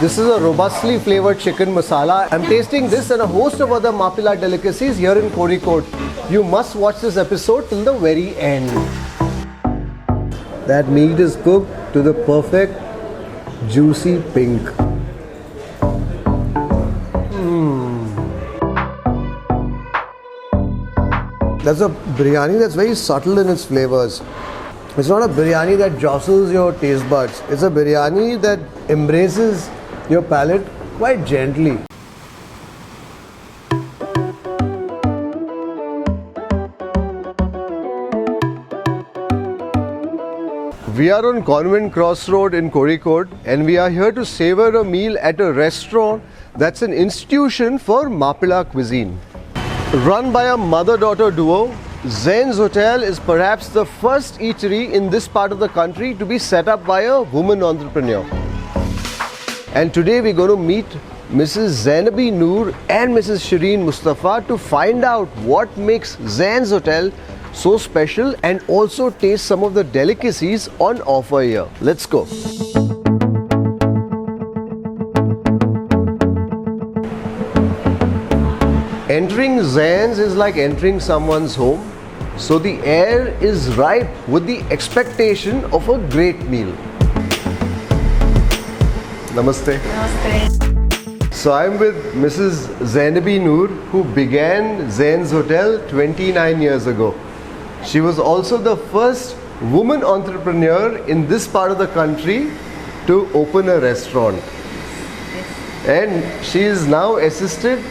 This is a robustly flavored chicken masala. I'm tasting this and a host of other Mappila delicacies here in Kozhikode. You must watch this episode till the very end. That meat is cooked to the perfect juicy pink. That's a biryani that's very subtle in its flavors. It's not a biryani that jostles your taste buds. It's a biryani that embraces your palate quite gently. We are on Convent Crossroad in Kozhikode and we are here to savor a meal at a restaurant that's an institution for Mappila cuisine. Run by a mother-daughter duo, ZAIN'S Hotel is perhaps the first eatery in this part of the country to be set up by a woman entrepreneur. And today we're going to meet Mrs Zainabi Noor and Mrs Shireen Mustafa to find out what makes ZAIN'S Hotel so special and also taste some of the delicacies on offer here. Let's go. Entering ZAIN'S is like entering someone's home. So the air is ripe with the expectation of a great meal. Namaste. Namaste. So I'm with Mrs Zainabi Noor, who began ZAIN'S Hotel 29 years ago. She was also the first woman entrepreneur in this part of the country to open a restaurant. And she is now assisted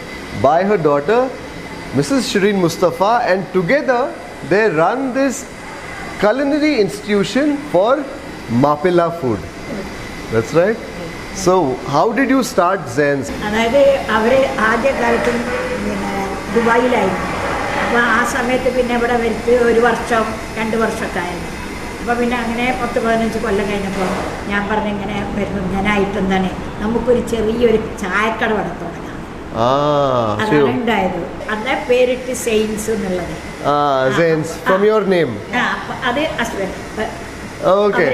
by her daughter, Mrs Shireen Mustafa, and together they run this culinary institution for Mappila food. That's right. So, how did you start ZAIN'S? അതായത് അവർ ആദ്യകാലത്തും ദുബായിലായിരുന്നു. അപ്പോൾ ആ സമയത്ത് പിന്നെ ഇവിടെ വരുത്തി 1 വർഷം 2 വർഷമൊക്കെ ആയിരുന്നു. അപ്പോൾ പിന്നെ അങ്ങനെ 10-15 കൊല്ലം കഴിഞ്ഞപ്പോൾ ഞാൻ പറഞ്ഞു ഇങ്ങനെ വരുന്നു ഞാനായിട്ട് എന്താണ് നമുക്കൊരു ചെറിയൊരു ചായക്കട ഇവിടെ തുടങ്ങാം. അതാണ് ഉണ്ടായത്. അന്നേ പേരിട്ട് സെയിൻസ് എന്നുള്ളത്. ZAIN'S from your name. അത് ഹസ്ബൻഡ്. Okay.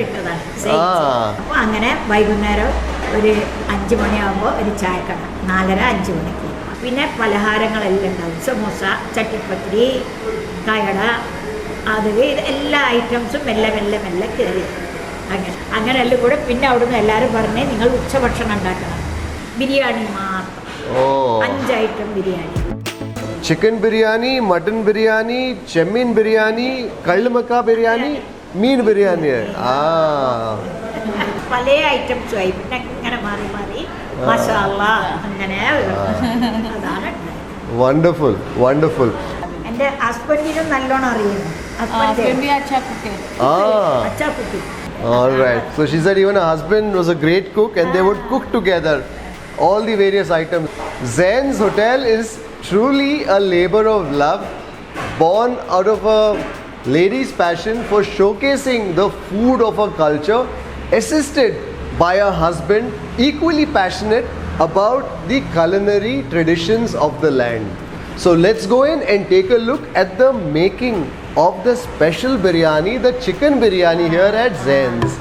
അപ്പോൾ അങ്ങനെ വൈകുന്നേരം ഒരു 5 മണിയാകുമ്പോൾ ഒരു ചായക്കട 4:30-5 മണിക്ക്. പിന്നെ പലഹാരങ്ങളെല്ലാം ഉണ്ടാവും. സമോസ, ചട്ടിപ്പത്തിരി, കയട, അത് എല്ലാ ഐറ്റംസും മെല്ലെ മെല്ലെ മെല്ലെ കയറി അങ്ങനെ എല്ലാം കൂടെ. പിന്നെ അവിടുന്ന് എല്ലാവരും പറഞ്ഞ് നിങ്ങൾ ഉച്ചഭക്ഷണം ഉണ്ടാക്കണം. ബിരിയാണി മാത്രം 5 item biryani. Chicken biryani, mutton biryani, chemin biryani, kalmaka biryani, mean biryani. പല ഐറ്റംസും ആയി. പിന്നെ ഇങ്ങനെ മാറി മാറി മസാല അങ്ങനെ അതാണ്. Wonderful, wonderful. എൻ്റെ ഹസ്ബൻഡിനും നല്ലോണം അറിയുന്നു. അച്ഛാ കുട്ടി. All right. So she said even her husband was a great cook and they would cook together all the various items. ZAIN'S Hotel is truly a labor of love, born out of a lady's passion for showcasing the food of her culture, assisted by her husband, equally passionate about the culinary traditions of the land. So let's go in and take a look at the making of the special biryani, the chicken biryani here at ZAIN'S.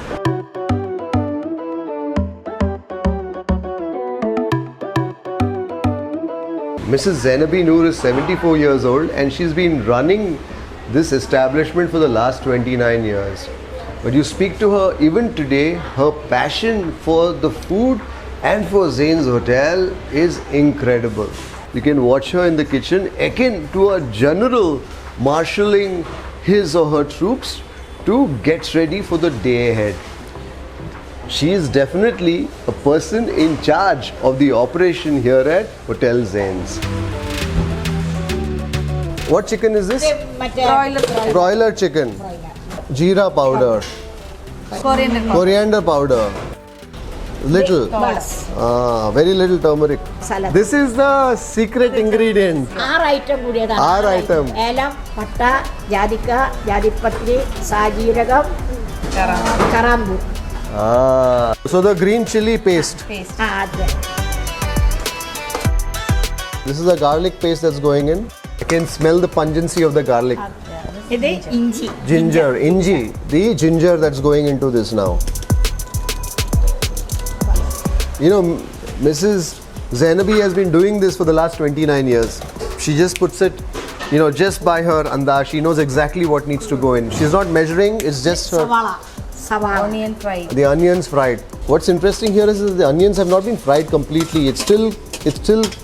Mrs Zainabi Noor is 74 years old and she's been running this establishment for the last 29 years. But you speak to her even today, her passion for the food and for ZAIN'S Hotel is incredible. You can watch her in the kitchen akin to a general marshalling his or her troops to get ready for the day ahead. She is definitely a person in charge of the operation here at Hotel ZAIN'S. What chicken is this? Broiler chicken. Jeera powder. Coriander powder. Little. Very little turmeric. Salad. This is the secret ingredient. 6 item കൂടിയതാണ്. 6 item. ഏലം, പട്ട, ജാതിക്ക, ജാതിപത്രി, സാജീരകം, കറാമ്പൂ. So the green chili paste. അതെ. This is the garlic paste that's going in. I can smell the pungency of the garlic. ഇത് ഇഞ്ചി. Ginger, inji. The ginger that's going into this now. You know, Mrs Zainabi has been doing this for the last 29 years. She just puts it, you know, just by her andaz. She knows exactly what needs to go in. She's not measuring, it's just her. Savala. Onion fried. The onions fried. What's interesting here is that the onions have not been fried completely. It's still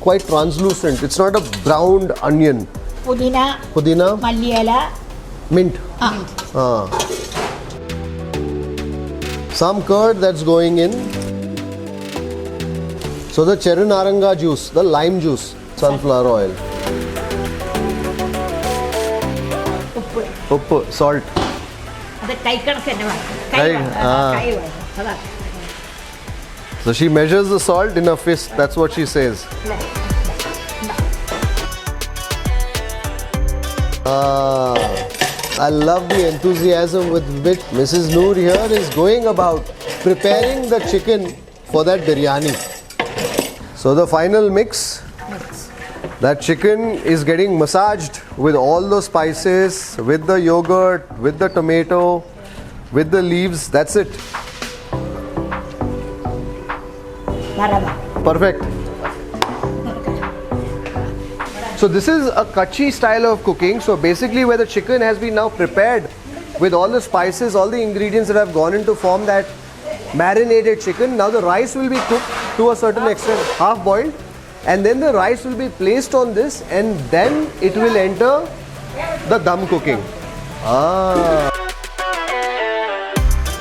quite translucent. It's not a browned onion. Pudina. Malliela. Mint. Some curd that's going in. So the cherry naranga juice, the lime juice, sunflower oil. Uppu, salt. So she measures the salt in a fist, that's what she says. I love the enthusiasm with which Mrs Noor here is going about preparing the chicken for that biryani. So the final mix, that chicken is getting massaged with all those spices, with the yogurt, with the tomato, with the leaves, that's it. Perfect. So this is a kachi style of cooking. So basically where the chicken has been now prepared with all the spices, all the ingredients that have gone into form that marinated chicken. Now the rice will be cooked to a certain extent, half boiled, and then the rice will be placed on this and then it will enter the dum cooking.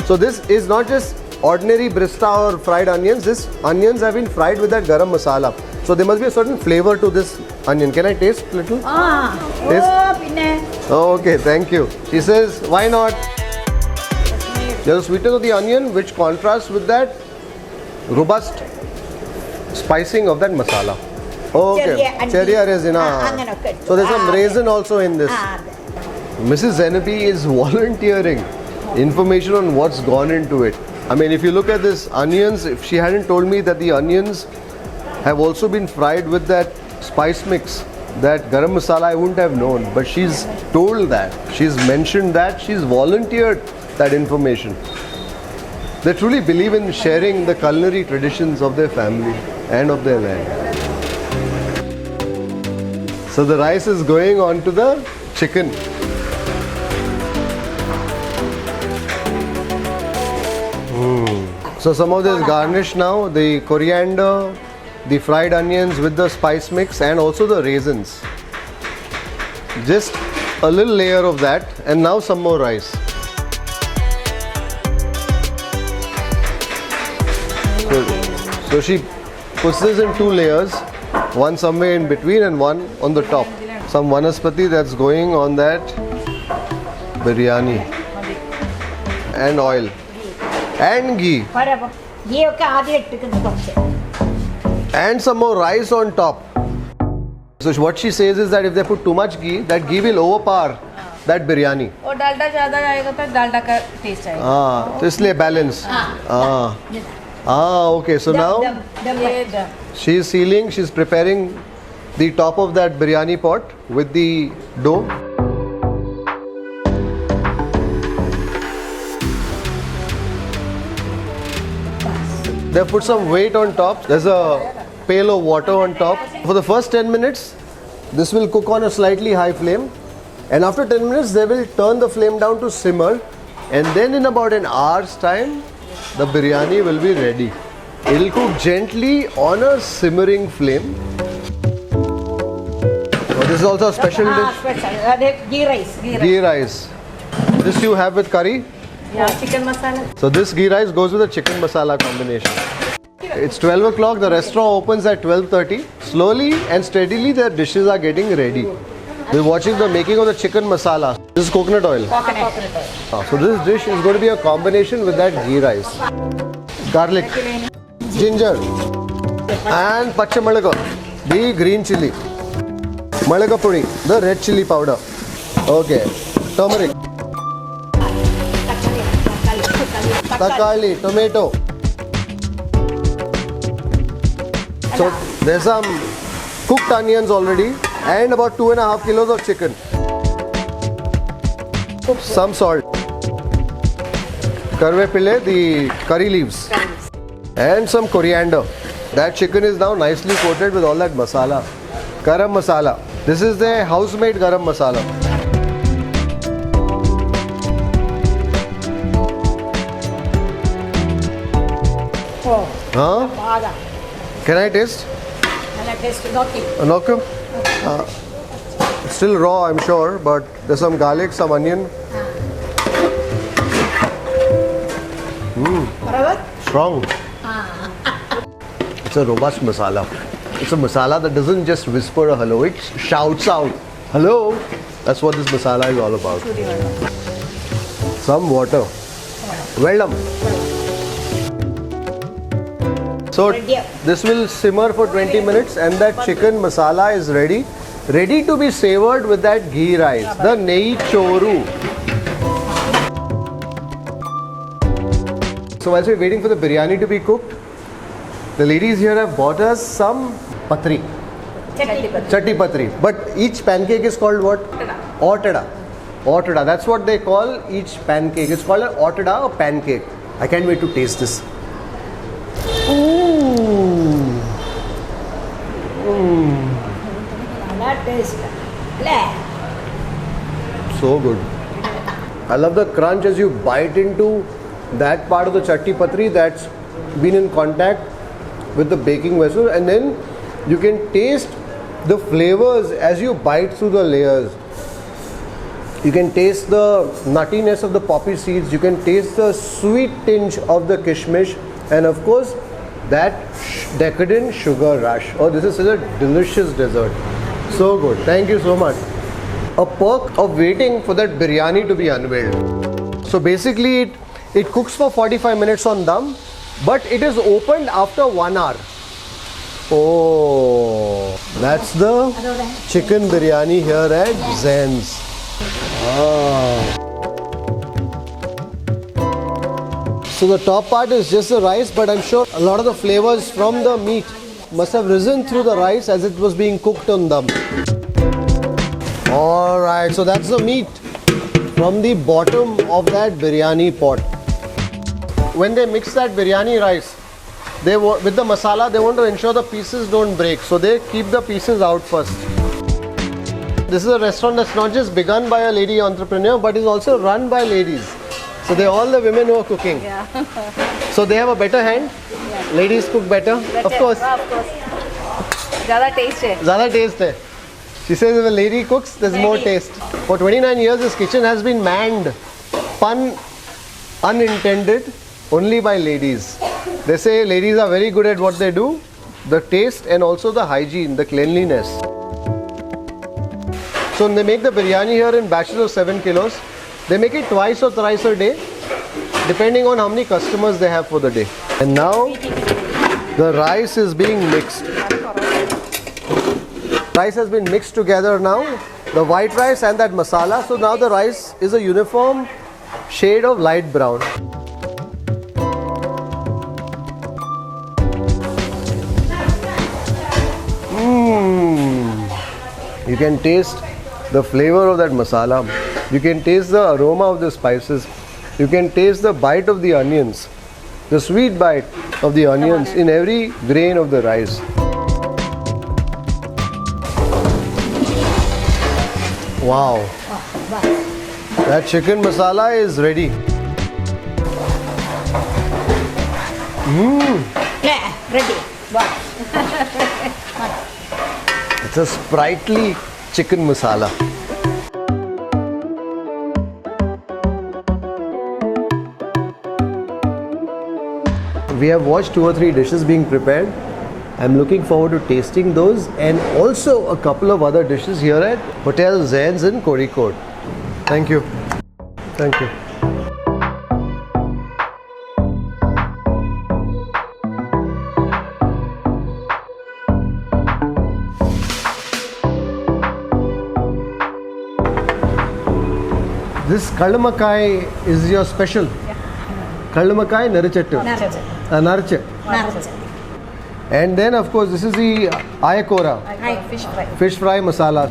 So this is not just ordinary brista or fried onions. These onions have been fried with that garam masala. So there must be a certain flavor to this onion. Can I taste a little? Taste? Oh, okay, thank you. She says, why not? There's a sweetness of the onion which contrasts with that robust spicing of that masala. Okay, cherry raisin. So there's some raisin also in this. Mrs Zainabi is volunteering information on what's gone into it. I mean, if you look at this onions, if she hadn't told me that the onions have also been fried with that spice mix, that garam masala, I wouldn't have known. But she's told that, she's mentioned that, she's volunteered that information. They truly believe in sharing the culinary traditions of their family and of their land. So the rice is going on to the chicken. So some of this garnish now, the coriander, the fried onions with the spice mix and also the raisins. Just a little layer of that and now some more rice. So she puts this in two layers, one somewhere in between and one on the top. Some vanaspati that's going on that biryani. And oil. And ghee. And some more rice on top. So what she says is that if they put too much ghee, that ghee will overpower that biryani. और डालडा ज़्यादा जाएगा तो डालडा का test आएगा. तो इसलिए balance. Okay. So now she is sealing. She is preparing the top of that biryani pot with the dough. They have put some weight on top. There's a pail of water on top. For the first 10 minutes, this will cook on a slightly high flame. And after 10 minutes, they will turn the flame down to simmer. And then in about an hour's time, the biryani will be ready. It will cook gently on a simmering flame. Oh, this is also a special dish. Ghee rice. Ghee rice. This you have with curry? Yeah, chicken masala. So this ghee rice goes with the chicken masala combination. It's 12 o'clock, the restaurant opens at 12:30. Slowly and steadily their dishes are getting ready. We're watching the making of the chicken masala. This is coconut oil. Coconut oil. So this dish is going to be a combination with that ghee rice. Garlic, ginger and pacha malaga, the green chili. Malaga pudi, the red chili powder. Okay, turmeric. Takali, tomato. So there's some cooked onions already and about 2.5 kilos of chicken. Some salt. Karvepille, the curry leaves. And some coriander. That chicken is now nicely coated with all that masala. Garam masala. This is the house-made garam masala. Oh, Huh? baga. Can I taste? And I taste nothing. Nokum? Still raw, I'm sure, but there's some garlic, some onion. Barabar? Strong. It's a robust masala. It's a masala that doesn't just whisper a hello, it shouts out, hello. That's what this masala is all about. Some water. Well done. So this will simmer for 20 minutes and that chicken masala is ready. Ready to be savored with that ghee rice. The nei choru. So whilst we're waiting for the biryani to be cooked, the ladies here have bought us some patri. Chatti patri. But each pancake is called what? Ortada. Ortada. That's what they call each pancake. It's called an ortada, a pancake. I can't wait to taste this. Ooh. That taste. So good. I love the crunch as you bite into that part of the chatti patri that's been in contact with the baking vessel, and then you can taste the flavors as you bite through the layers. You can taste the nuttiness of the poppy seeds, you can taste the sweet tinge of the kishmish, and of course that decadent sugar rush. Oh, this is such a delicious dessert. So good. Thank you so much. A perk of waiting for that biryani to be unveiled. So basically it cooks for 45 minutes on dum, but it is opened after 1 hour. Oh, that's the chicken biryani here at ZAIN'S. So the top part is just the rice, but I'm sure a lot of the flavors from the meat must have risen through the rice as it was being cooked on dum. Alright, so that's the meat from the bottom of that biryani pot. When they mix that biryani rice, with the masala, they want to ensure the pieces don't break. So they keep the pieces out first. This is a restaurant that's not just begun by a lady entrepreneur, but is also run by ladies. So they're all the women who are cooking. Yeah. So they have a better hand. Yeah. Ladies cook better. Of course. Of course. Zyada taste hai. Zyada taste hai. She says if a lady cooks, there's more taste. For 29 years, this kitchen has been manned, pun unintended, only by ladies. They say ladies are very good at what they do, the taste and also the hygiene, the cleanliness. So they make the biryani here in batches of 7 kilos. They make it twice or thrice a day, depending on how many customers they have for the day. And now the rice is being mixed. Rice has been mixed together now, the white rice and that masala. So now the rice is a uniform shade of light brown. You can taste the flavor of that masala. You can taste the aroma of the spices. You can taste the bite of the onions, the sweet bite of the onions in every grain of the rice. Wow. That chicken masala is ready. Ready. Wow. It's a sprightly chicken masala. We have watched 2 or 3 dishes being prepared. I'm looking forward to tasting those and also a couple of other dishes here at Hotel ZAIN'S in Kozhikode. Thank you. Thank you. This kalamakai is your special. Kalamakai narichettu. Narche. And then of course this is the ayakora. Fish fry. Fish fry masala.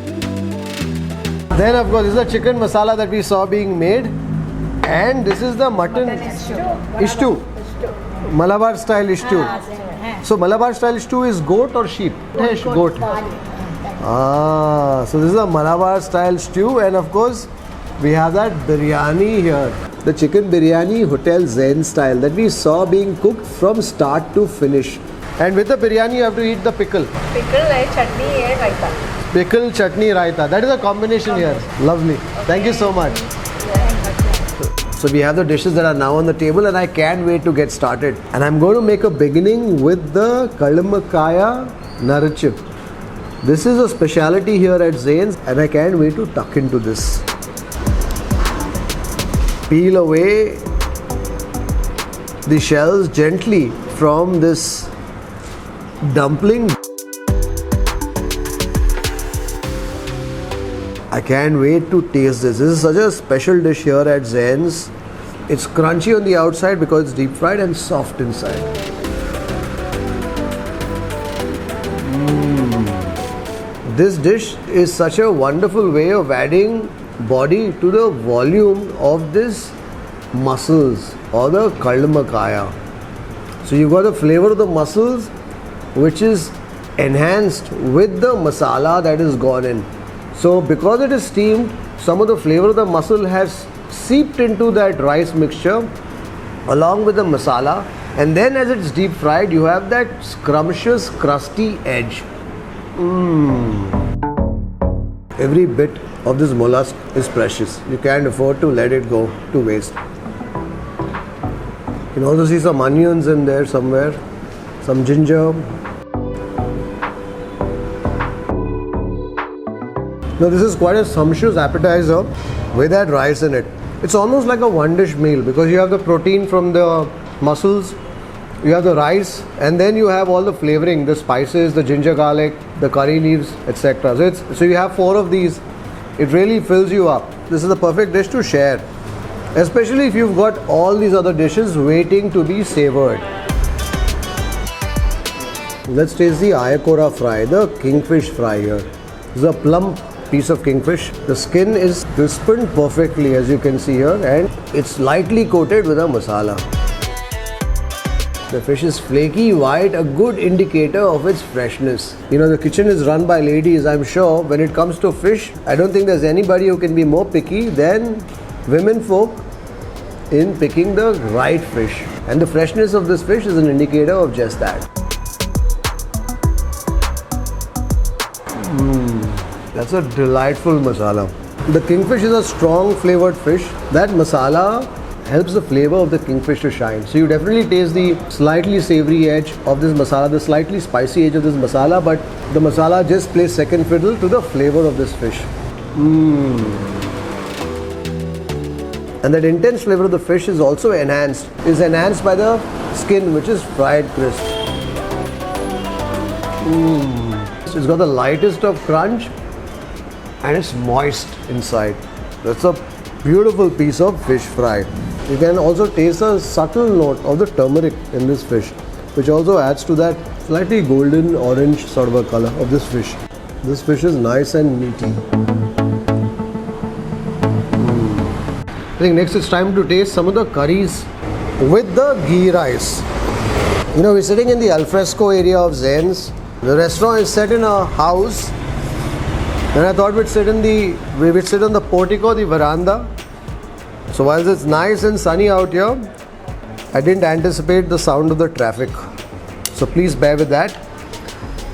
Then of course this is the chicken masala that we saw being made. And this is the mutton ishtu. Malabar style stew. So Malabar style stew is goat or sheep? Goat. So this is a Malabar style stew, and of course we have that biryani here. The chicken biryani hotel ZAIN'S style that we saw being cooked from start to finish. And with the biryani you have to eat the pickle. Pickle, chutney and raita. Pickle, chutney, raita. That is a combination here. Lovely. Thank you so much. So we have the dishes that are now on the table, and I can't wait to get started. And I'm going to make a beginning with the Kalamakaya Narachip. This is a speciality here at ZAIN'S, and I can't wait to tuck into this. Peel away the shells gently from this dumpling. I can't wait to taste this. This is such a special dish here at ZAIN'S. It's crunchy on the outside because it's deep fried and soft inside. This dish is such a wonderful way of adding body to the volume of this mussels or the kalmakaya. So you got the flavor of the mussels, which is enhanced with the masala that is gone in. So because it is steamed, some of the flavor of the mussel has seeped into that rice mixture along with the masala, and then as it's deep fried you have that scrumptious crusty edge. Every bit of this mollusk is precious. You can't afford to let it go to waste. You can also see some onions in there somewhere, some ginger. Now this is quite a sumptuous appetizer with that rice in it. It's almost like a one-dish meal because you have the protein from the mussels, you have the rice, and then you have all the flavoring, the spices, the ginger garlic, the curry leaves, etc. So you have 4 of these. It really fills you up. This is the perfect dish to share, especially if you've got all these other dishes waiting to be savored. Let's taste the ayakora fry, the kingfish fry here. This is a plump piece of kingfish. The skin is crispened perfectly, as you can see here, and it's lightly coated with a masala. The fish is flaky white, a good indicator of its freshness. You know, the kitchen is run by ladies. I'm sure when it comes to fish, I don't think there's anybody who can be more picky than women folk in picking the right fish. And the freshness of this fish is an indicator of just that. That's a delightful masala. The kingfish is a strong flavored fish. That masala helps the flavor of the kingfish to shine. So you definitely taste the slightly savory edge of this masala, the slightly spicy edge of this masala, but the masala just plays second fiddle to the flavor of this fish. And that intense flavor of the fish is also enhanced by the skin, which is fried crisp. It's got the lightest of crunch and it's moist inside. That's a beautiful piece of fish fry. You can also taste a subtle note of the turmeric in this fish, which also adds to that slightly golden orange sort of a color of this fish. This fish is nice and meaty. I think next it's time to taste some of the curries with the ghee rice. You know, we're sitting in the alfresco area of ZAIN'S. The restaurant is set in a house, and I thought we'd sit on the portico, the veranda. So while it's nice and sunny out here, I didn't anticipate the sound of the traffic. So please bear with that.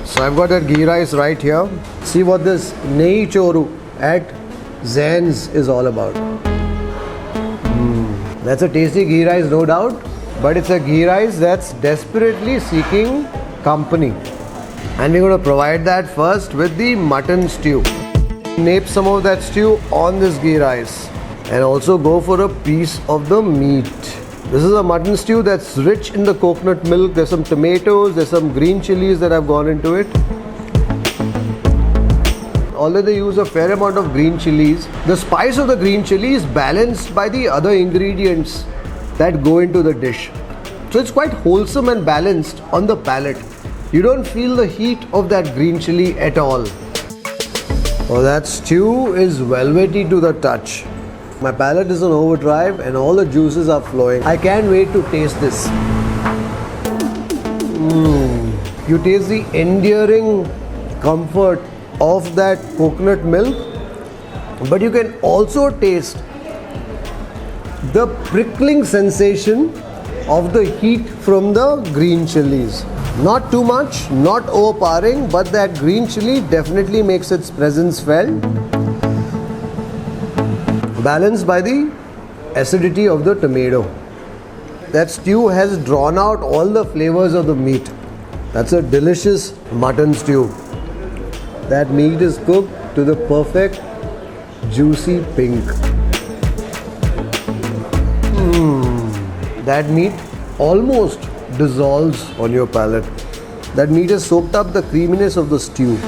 So I've got that ghee rice right here. See what this nehi choru at ZAIN'S is all about. That's a tasty ghee rice, no doubt, but it's a ghee rice that's desperately seeking company. And we're going to provide that first with the mutton stew. Nape some of that stew on this ghee rice and also go for a piece of the meat. This is a mutton stew that's rich in the coconut milk. There's some tomatoes, there's some green chilies that have gone into it. Although they use a fair amount of green chilies, the spice of the green chili is balanced by the other ingredients that go into the dish. So it's quite wholesome and balanced on the palate. You don't feel the heat of that green chili at all. Oh, that stew is velvety to the touch. My palate is on overdrive and all the juices are flowing. I can't wait to taste this. You taste the endearing comfort of that coconut milk, but you can also taste the prickling sensation of the heat from the green chilies. Not too much, not overpowering, but that green chili definitely makes its presence felt. Balanced by the acidity of the tomato. That stew has drawn out all the flavors of the meat. That's a delicious mutton stew. That meat is cooked to the perfect juicy pink. That meat almost dissolves on your palate. That meat has soaked up the creaminess of the stew.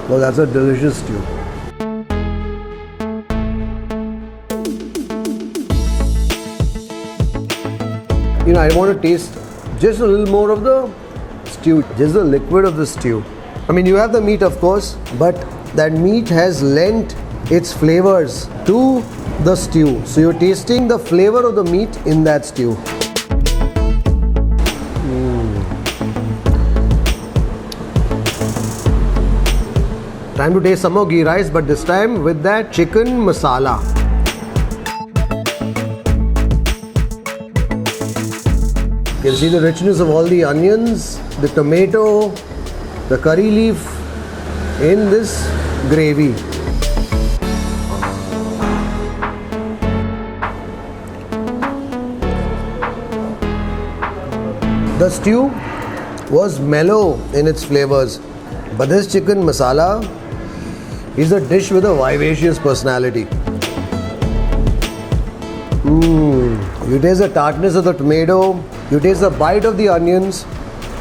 Oh, that's a delicious stew. You know, I want to taste just a little more of the stew, just the liquid of the stew. I mean, you have the meat, of course, but that meat has lent its flavors to the stew. So you're tasting the flavor of the meat in that stew. Time to taste some more ghee rice, but this time with that chicken masala. You can see the richness of all the onions, the tomato, the curry leaf in this gravy. The stew was mellow in its flavors, but this chicken masala is a dish with a vivacious personality. You taste the tartness of the tomato, you taste the bite of the onions,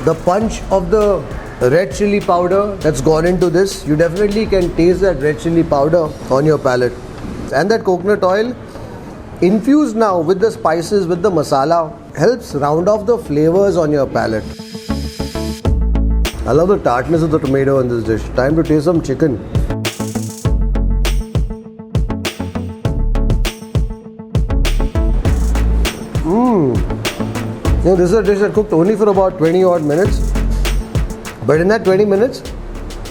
the punch of the red chili powder that's gone into this. You definitely can taste that red chili powder on your palate. And that coconut oil infused now with the spices, with the masala, helps round off the flavors on your palate. I love the tartness of the tomato in this dish. Time to taste some chicken. You know, this is a dish that cooked only for about 20 odd minutes. But in that 20 minutes,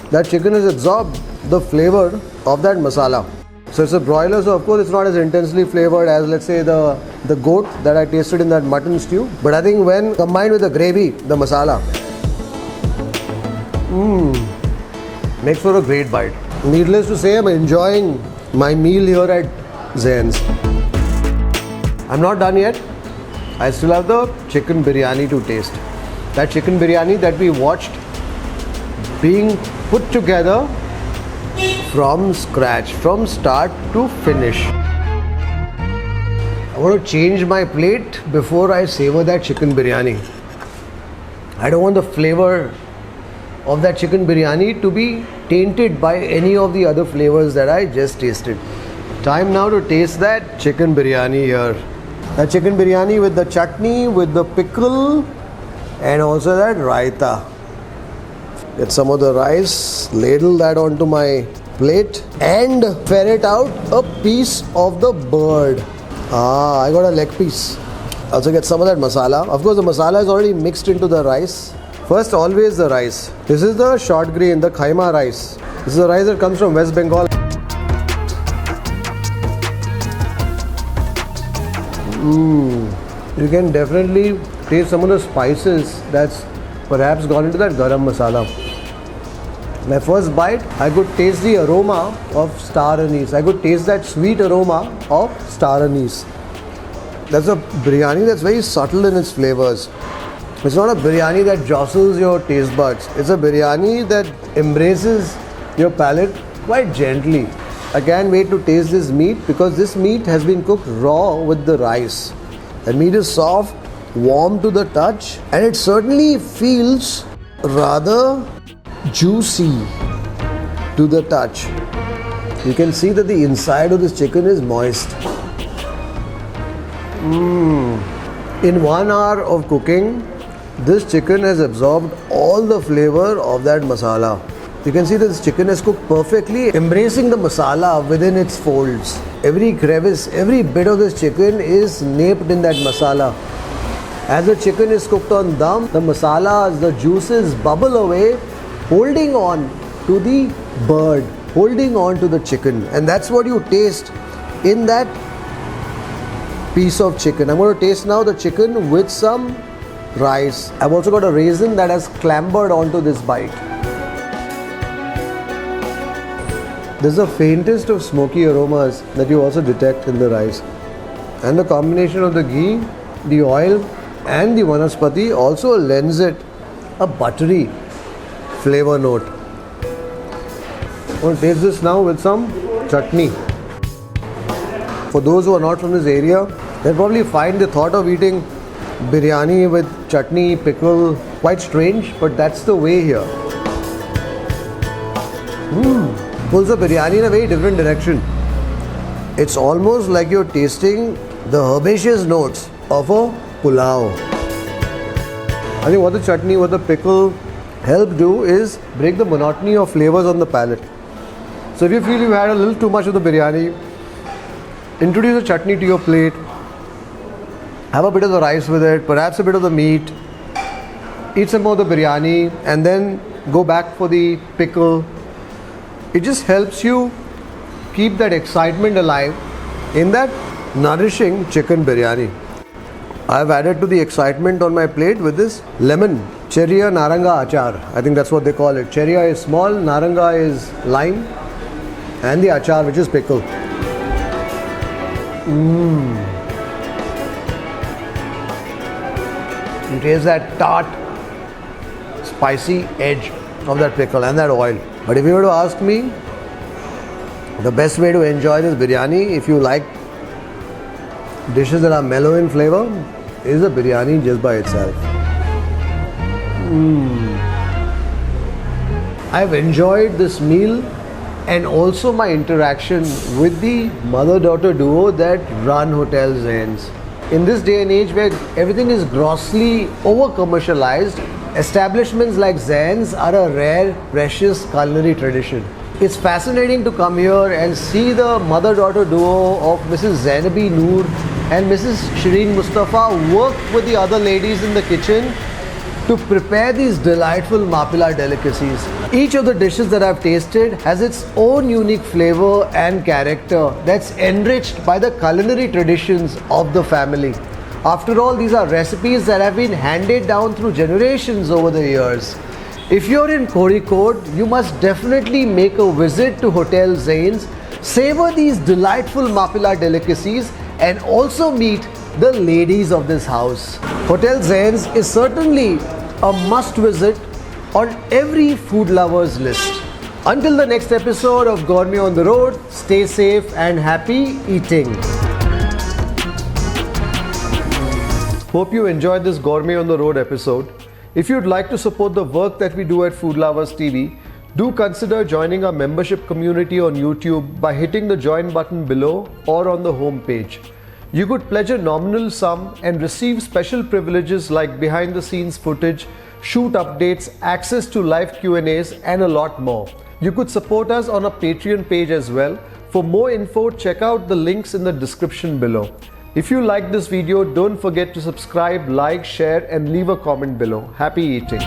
that chicken has absorbed the flavor of that masala. So it's a broiler, so of course it's not as intensely flavored as, let's say, the goat that I tasted in that mutton stew. But I think when combined with the gravy, the masala, makes for a great bite. Needless to say, I'm enjoying my meal here at ZAIN'S. I'm not done yet. I still have the chicken biryani to taste. That chicken biryani that we watched being put together from scratch, from start to finish. I want to change my plate before I savor that chicken biryani. I don't want the flavor of that chicken biryani to be tainted by any of the other flavors that I just tasted. Time now to taste that chicken biryani here. That chicken biryani with the chutney, with the pickle, and also that raita. Get some of the rice, ladle that onto my plate, and ferret out a piece of the bird. I got a leg piece. Also get some of that masala. Of course, the masala is already mixed into the rice. First, always the rice. This is the short grain, the khaima rice. This is the rice that comes from West Bengal. You can definitely taste some of the spices that's perhaps gone into that garam masala. My first bite, I could taste the aroma of star anise. I could taste that sweet aroma of star anise. That's a biryani that's very subtle in its flavors. It's not a biryani that jostles your taste buds. It's a biryani that embraces your palate quite gently. I can't wait to taste this meat because this meat has been cooked raw with the rice. The meat is soft, warm to the touch, and it certainly feels rather juicy to the touch. You can see that the inside of this chicken is moist. In 1 hour of cooking, this chicken has absorbed all the flavor of that masala. You can see that this chicken is cooked perfectly, embracing the masala within its folds. Every crevice, every bit of this chicken is napped in that masala. As the chicken is cooked on dum, the masalas, the juices bubble away, holding on to the bird, holding on to the chicken. And that's what you taste in that piece of chicken. I'm going to taste now the chicken with some rice. I've also got a raisin that has clambered onto this bite. There's the faintest of smoky aromas that you also detect in the rice. And the combination of the ghee, the oil and the vanaspati also lends it a buttery flavor note. I'm going to taste this now with some chutney. For those who are not from this area, they'll probably find the thought of eating biryani with chutney, pickle quite strange, but that's the way here. Pulls the biryani in a very different direction. It's almost like you're tasting the herbaceous notes of a pulao. I think what the chutney, what the pickle help do is break the monotony of flavors on the palate. So if you feel you've had a little too much of the biryani, introduce a chutney to your plate, have a bit of the rice with it, perhaps a bit of the meat, eat some more of the biryani and then go back for the pickle. It just helps you keep that excitement alive in that nourishing chicken biryani. I've added to the excitement on my plate with this lemon, cherria naranga achar. I think that's what they call it. Cherria is small, naranga is lime, and the achar, which is pickle. You taste that tart, spicy edge of that pickle and that oil. But if you were to ask me, the best way to enjoy this biryani, if you like dishes that are mellow in flavor, is a biryani just by itself. I've enjoyed this meal and also my interaction with the mother-daughter duo that run Hotel ZAIN'S. In this day and age where everything is grossly over-commercialized, establishments like ZAIN'S are a rare, precious culinary tradition. It's fascinating to come here and see the mother-daughter duo of Mrs Zainabi Noor and Mrs Shireen Mustafa work with the other ladies in the kitchen to prepare these delightful Mappila delicacies. Each of the dishes that I've tasted has its own unique flavor and character that's enriched by the culinary traditions of the family. After all, these are recipes that have been handed down through generations over the years. If you're in Kozhikode, you must definitely make a visit to Hotel ZAIN'S, savor these delightful Mappila delicacies and also meet the ladies of this house. Hotel ZAIN'S is certainly a must visit on every food lover's list. Until the next episode of Gourmet on the Road, stay safe and happy eating. Hope you enjoyed this Gourmet on the Road episode. If you'd like to support the work that we do at Food Lovers TV, do consider joining our membership community on YouTube by hitting the join button below or on the home page. You could pledge a nominal sum and receive special privileges like behind the scenes footage, shoot updates, access to live Q&As and a lot more. You could support us on our Patreon page as well. For more info, check out the links in the description below. If you like this video, don't forget to subscribe, like, share and leave a comment below. Happy eating!